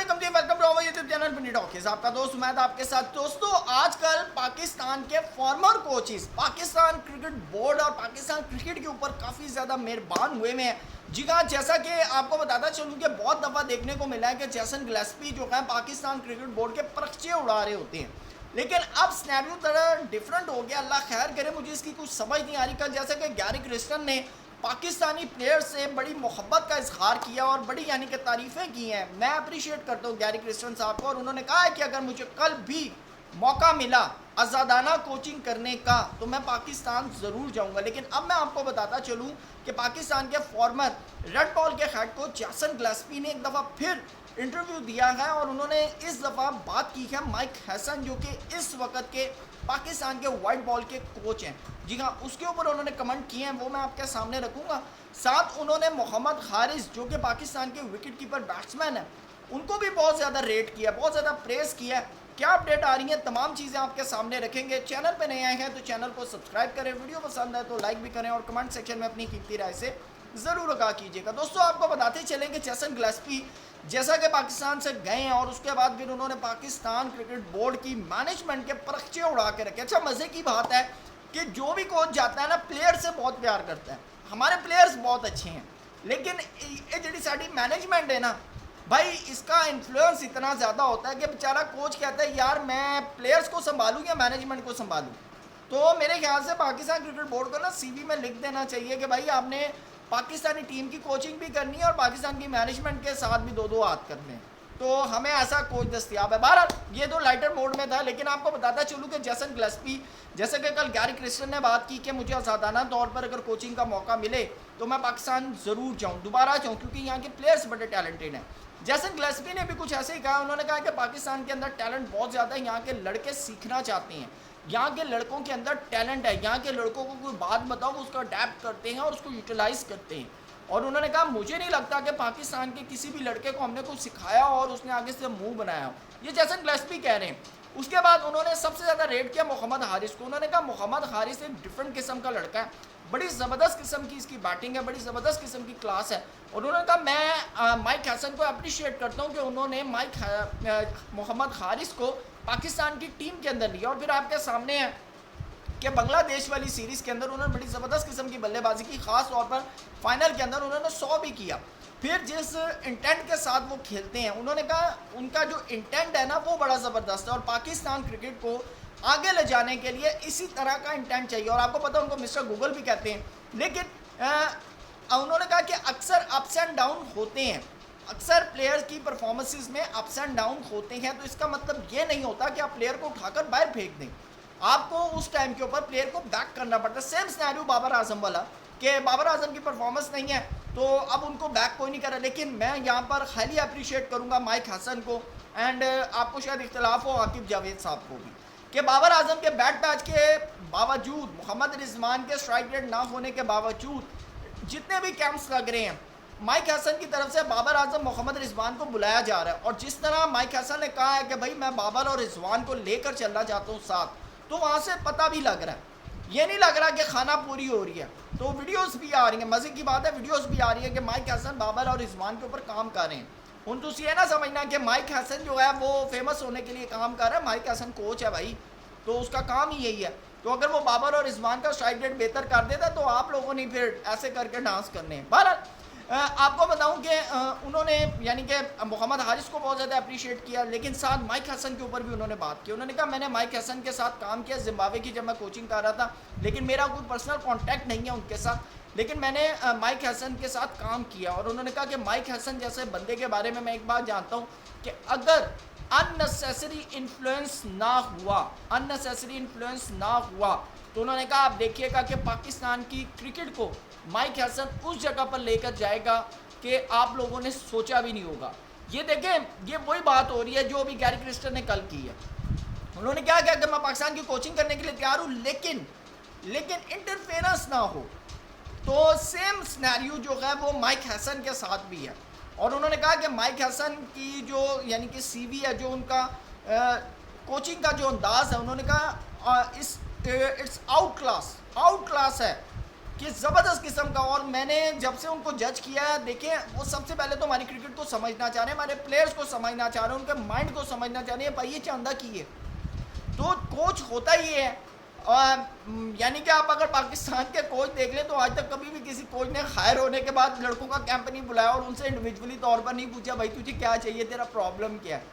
वालेकुम जी, welcome to our YouTube channel Pini Talkies. आपका दोस्त उमैद आपके साथ। दोस्तों, आजकल पाकिस्तान के former coaches Pakistan cricket board और पाकिस्तान क्रिकेट के ऊपर काफ़ी ज़्यादा मेहरबान हुए में हैं। जी हाँ, जैसा कि आपको बताता चलूँ कि बहुत दफ़ा देखने को मिला है कि जेसन गिलेस्पी जो है पाकिस्तान क्रिकेट बोर्ड के परखचे उड़ा रहे होते हैं, लेकिन अब स्नैरियो तरह डिफरेंट हो गया। अल्लाह खैर करे, मुझे इसकी कुछ समझ नहीं आ रही। कल जैसे कि गैरी क्रिस्टन ने पाकिस्तानी प्लेयर्स से बड़ी मोहब्बत का इजहार किया और बड़ी यानी कि तारीफ़ें की हैं। मैं अप्रिशिएट करता हूँ गैरी क्रिस्टन साहब को, और उन्होंने कहा है कि अगर मुझे कल भी मौका मिला आज़ादाना कोचिंग करने का तो मैं पाकिस्तान ज़रूर जाऊँगा। लेकिन अब मैं आपको बताता चलूँ कि पाकिस्तान के फॉर्मर रेड बॉल के हेड कोच जेसन गिलेस्पी ने एक दफ़ा फिर इंटरव्यू दिया है और उन्होंने इस दफ़ा बात की है माइक हैसन, जो कि इस वक्त के पाकिस्तान के वाइट बॉल के कोच हैं। जी हाँ, उसके ऊपर उन्होंने कमेंट किए हैं, वो मैं आपके सामने रखूँगा। साथ उन्होंने मोहम्मद हारिस, जो कि पाकिस्तान के विकेट कीपर बैट्समैन हैं, उनको भी बहुत ज़्यादा रेट किया, बहुत ज़्यादा प्रेस किया। क्या अपडेट आ रही है, तमाम चीज़ें आपके सामने रखेंगे। चैनल पर नए आए हैं तो चैनल को सब्सक्राइब करें, वीडियो पसंद है तो लाइक भी करें और कमेंट सेक्शन में अपनी कीमती राय से ज़रूर आगाह कीजिएगा। दोस्तों, आपको बताते चलें कि जेसन गिलेस्पी जैसा कि पाकिस्तान से गए हैं और उसके बाद फिर उन्होंने पाकिस्तान क्रिकेट बोर्ड की मैनेजमेंट के परखचे उड़ा के रखे। अच्छा, मज़े की बात है कि जो भी कोच जाता है ना, प्लेयर से बहुत प्यार करता है। हमारे प्लेयर्स बहुत अच्छे हैं, लेकिन ये जी साड़ी मैनेजमेंट है ना भाई, इसका इन्फ्लुएंस इतना ज़्यादा होता है कि बेचारा कोच कहता है यार मैं प्लेयर्स को संभालूँ या मैनेजमेंट को संभालूँ। तो मेरे ख्याल से पाकिस्तान क्रिकेट बोर्ड को ना सीवी में लिख देना चाहिए कि भाई आपने पाकिस्तानी टीम की कोचिंग भी करनी है और पाकिस्तान की मैनेजमेंट के साथ भी दो दो हाथ करने हैं, तो हमें ऐसा कोच दस्तियाब है। बहरहाल ये तो लाइटर मोड में था, लेकिन आपको बताता चलूँ कि जेसन गिलेस्पी, जैसे कि कल गैरी क्रिस्टन ने बात की कि मुझे आज़ादाना तौर पर अगर कोचिंग का मौका मिले तो मैं पाकिस्तान ज़रूर जाऊँ, दोबारा जाऊँ, क्योंकि यहाँ के प्लेयर्स बड़े टैलेंटेड हैं। जेसन गिलेस्पी ने भी कुछ ऐसे ही कहा। उन्होंने कहा कि पाकिस्तान के अंदर टैलेंट बहुत ज़्यादा है, यहाँ के लड़के सीखना चाहते हैं, यहाँ के लड़कों के अंदर टैलेंट है, यहाँ के लड़कों को कोई बात बताओ वो उसका अडेप्ट करते हैं और उसको यूटिलाइज़ करते हैं। और उन्होंने कहा मुझे नहीं लगता कि पाकिस्तान के किसी भी लड़के को हमने कुछ सिखाया और उसने आगे से मुंह बनाया हो, ये जेसन गिलेस्पी कह रहे हैं। उसके बाद उन्होंने सबसे ज़्यादा रेट किया मोहम्मद हारिस को। उन्होंने कहा मोहम्मद हारिस एक डिफरेंट किस्म का लड़का है, बड़ी ज़बरदस्त किस्म की इसकी बैटिंग है, बड़ी ज़बरदस्त किस्म की क्लास है। और उन्होंने कहा मैं माइक हैसन को अप्रिशिएट करता हूँ कि उन्होंने मोहम्मद हारिस को पाकिस्तान की टीम के अंदर लिया। और फिर आपके सामने है कि बांग्लादेश वाली सीरीज़ के अंदर उन्होंने बड़ी ज़बरदस्त किस्म की बल्लेबाजी की, ख़ास तौर पर फाइनल के अंदर उन्होंने 100 भी किया। फिर जिस इंटेंट के साथ वो खेलते हैं, उन्होंने कहा उनका जो इंटेंट है ना वो बड़ा ज़बरदस्त है और पाकिस्तान क्रिकेट को आगे ले जाने के लिए इसी तरह का इंटेंट चाहिए। और आपको पता है उनको मिस्टर गूगल भी कहते हैं। लेकिन उन्होंने कहा कि अक्सर अप्स एंड डाउन होते हैं, अक्सर प्लेयर की परफॉर्मेंसेस में अप्स एंड डाउन होते हैं, तो इसका मतलब ये नहीं होता कि आप प्लेयर को उठाकर बाहर फेंक दें, आपको उस टाइम के ऊपर प्लेयर को बैक करना पड़ता है। सेम सिनेरियो बाबर आजम वाला, कि बाबर आजम की परफॉर्मेंस नहीं है तो अब उनको बैक कोई नहीं कर रहा। लेकिन मैं यहाँ पर हाईली अप्रिशिएट करूँगा माइक हसन को, एंड आपको शायद इख्तलाफ हो आकिब जावेद साहब को भी, कि बाबर आजम के बैट पैच के बावजूद, मोहम्मद रिजवान के स्ट्राइक रेट ना होने के बावजूद जितने भी कैंप्स लग रहे हैं, माइक हसन की तरफ से बाबर आजम मोहम्मद रिजवान को बुलाया जा रहा है। और जिस तरह माइक हसन ने कहा है कि भाई मैं बाबर और रिजवान को लेकर चलना चाहता हूँ साथ, तो वहाँ से पता भी लग रहा है, ये नहीं लग रहा कि खाना पूरी हो रही है। तो वीडियोस भी आ रही हैं, मज़े की बात है, वीडियोस भी आ रही है कि माइक हसन बाबर और रिजवान के ऊपर काम कर रहे हैं। उन तो ये ना समझना कि माइक हसन जो है वो फेमस होने के लिए काम कर रहा है। माइक हसन कोच है भाई, तो उसका काम ही यही है। तो अगर वो बाबर और रिजवान का स्ट्राइक रेट बेहतर कर देता तो आप लोगों ने फिर ऐसे करके डांस करने हैं। बहरहाल आपको बताऊं कि उन्होंने यानी कि मोहम्मद हारिस को बहुत ज़्यादा अप्रिशिएट किया, लेकिन साथ माइक हसन के ऊपर भी उन्होंने बात की। उन्होंने कहा मैंने माइक हसन के साथ काम किया जिम्बाब्वे की, जब मैं कोचिंग कर रहा था, लेकिन मेरा कोई पर्सनल कॉन्टैक्ट नहीं है उनके साथ, लेकिन मैंने माइक हसन के साथ काम किया। और उन्होंने कहा कि माइक हसन जैसे बंदे के बारे में मैं एक बात जानता हूँ कि अगर अननेसेसरी इन्फ्लुएंस ना हुआ, अननेसेसरी इन्फ्लुएंस ना हुआ, तो उन्होंने कहा आप देखिएगा कि पाकिस्तान की क्रिकेट को माइक हसन उस जगह पर लेकर जाएगा कि आप लोगों ने सोचा भी नहीं होगा। ये देखें, ये वही बात हो रही है जो अभी गैरी क्रिस्टन ने कल की है। उन्होंने क्या कहा कि मैं पाकिस्तान की कोचिंग करने के लिए तैयार हूँ, लेकिन इंटरफेरेंस ना हो। तो सेम सिनेरियो जो है वो माइक हसन के साथ भी है। और उन्होंने कहा कि माइक हसन की जो यानी कि सीवी है, जो उनका कोचिंग का जो अंदाज़ है, उन्होंने कहा इट्स आउट क्लास है, कि ज़बरदस्त किस्म का। और मैंने जब से उनको जज किया है, देखें वो सबसे पहले तो हमारी क्रिकेट को समझना चाह रहे हैं, हमारे प्लेयर्स को समझना चाह रहे हैं, उनके माइंड को समझना चाह रहे हैं, भाई ये चांदा की है। तो कोच होता ये है, यानी कि आप अगर पाकिस्तान के कोच देख लें तो आज तक कभी भी किसी कोच ने हायर होने के बाद लड़कों का कैंप नहीं बुलाया और उनसे इंडिविजुअली तौर पर नहीं पूछा भाई तुझे क्या चाहिए, तेरा प्रॉब्लम क्या है।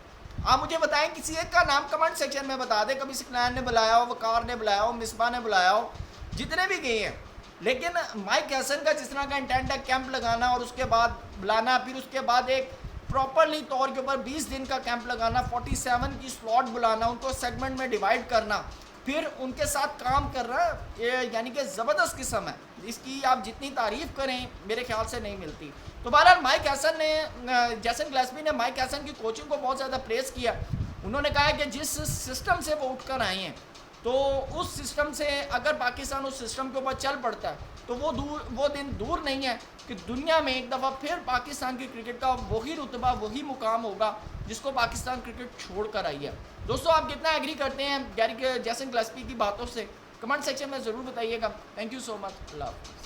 आप मुझे बताएं, किसी एक का नाम कमेंट सेक्शन में बता दें, कभी सिकलैन ने बुलाया हो, वकार ने बुलाया हो, मिसबा ने बुलाया हो, जितने भी गए हैं। लेकिन माइक हैसन का जिस तरह का इंटेंट है कैंप लगाना और उसके बाद बुलाना, फिर उसके बाद एक प्रॉपरली तौर के ऊपर 20 दिन का कैंप लगाना, 47 की स्लॉट बुलाना, उनको सेगमेंट में डिवाइड करना, फिर उनके साथ काम करना, ये यानी कि ज़बरदस्त किस्म है। इसकी आप जितनी तारीफ़ करें मेरे ख्याल से नहीं मिलती। तो बहरहाल माइक हैसन ने, जैसन ग्लेस्पी ने माइक हैसन की कोचिंग को बहुत ज़्यादा प्रेस किया। उन्होंने कहा कि जिस सिस्टम से वो उठकर आए हैं तो उस सिस्टम से अगर पाकिस्तान उस सिस्टम के ऊपर चल पड़ता है तो वो दिन दूर नहीं है कि दुनिया में एक दफ़ा फिर पाकिस्तान की क्रिकेट का वही रुतबा, वही मुकाम होगा जिसको पाकिस्तान क्रिकेट छोड़ कर आई है। दोस्तों आप कितना एग्री करते हैं गैरी जैसन ग्लेस्पी की बातों से, कमेंट सेक्शन में ज़रूर बताइएगा। Thank you so much. अल्लाह हाफ़िज़।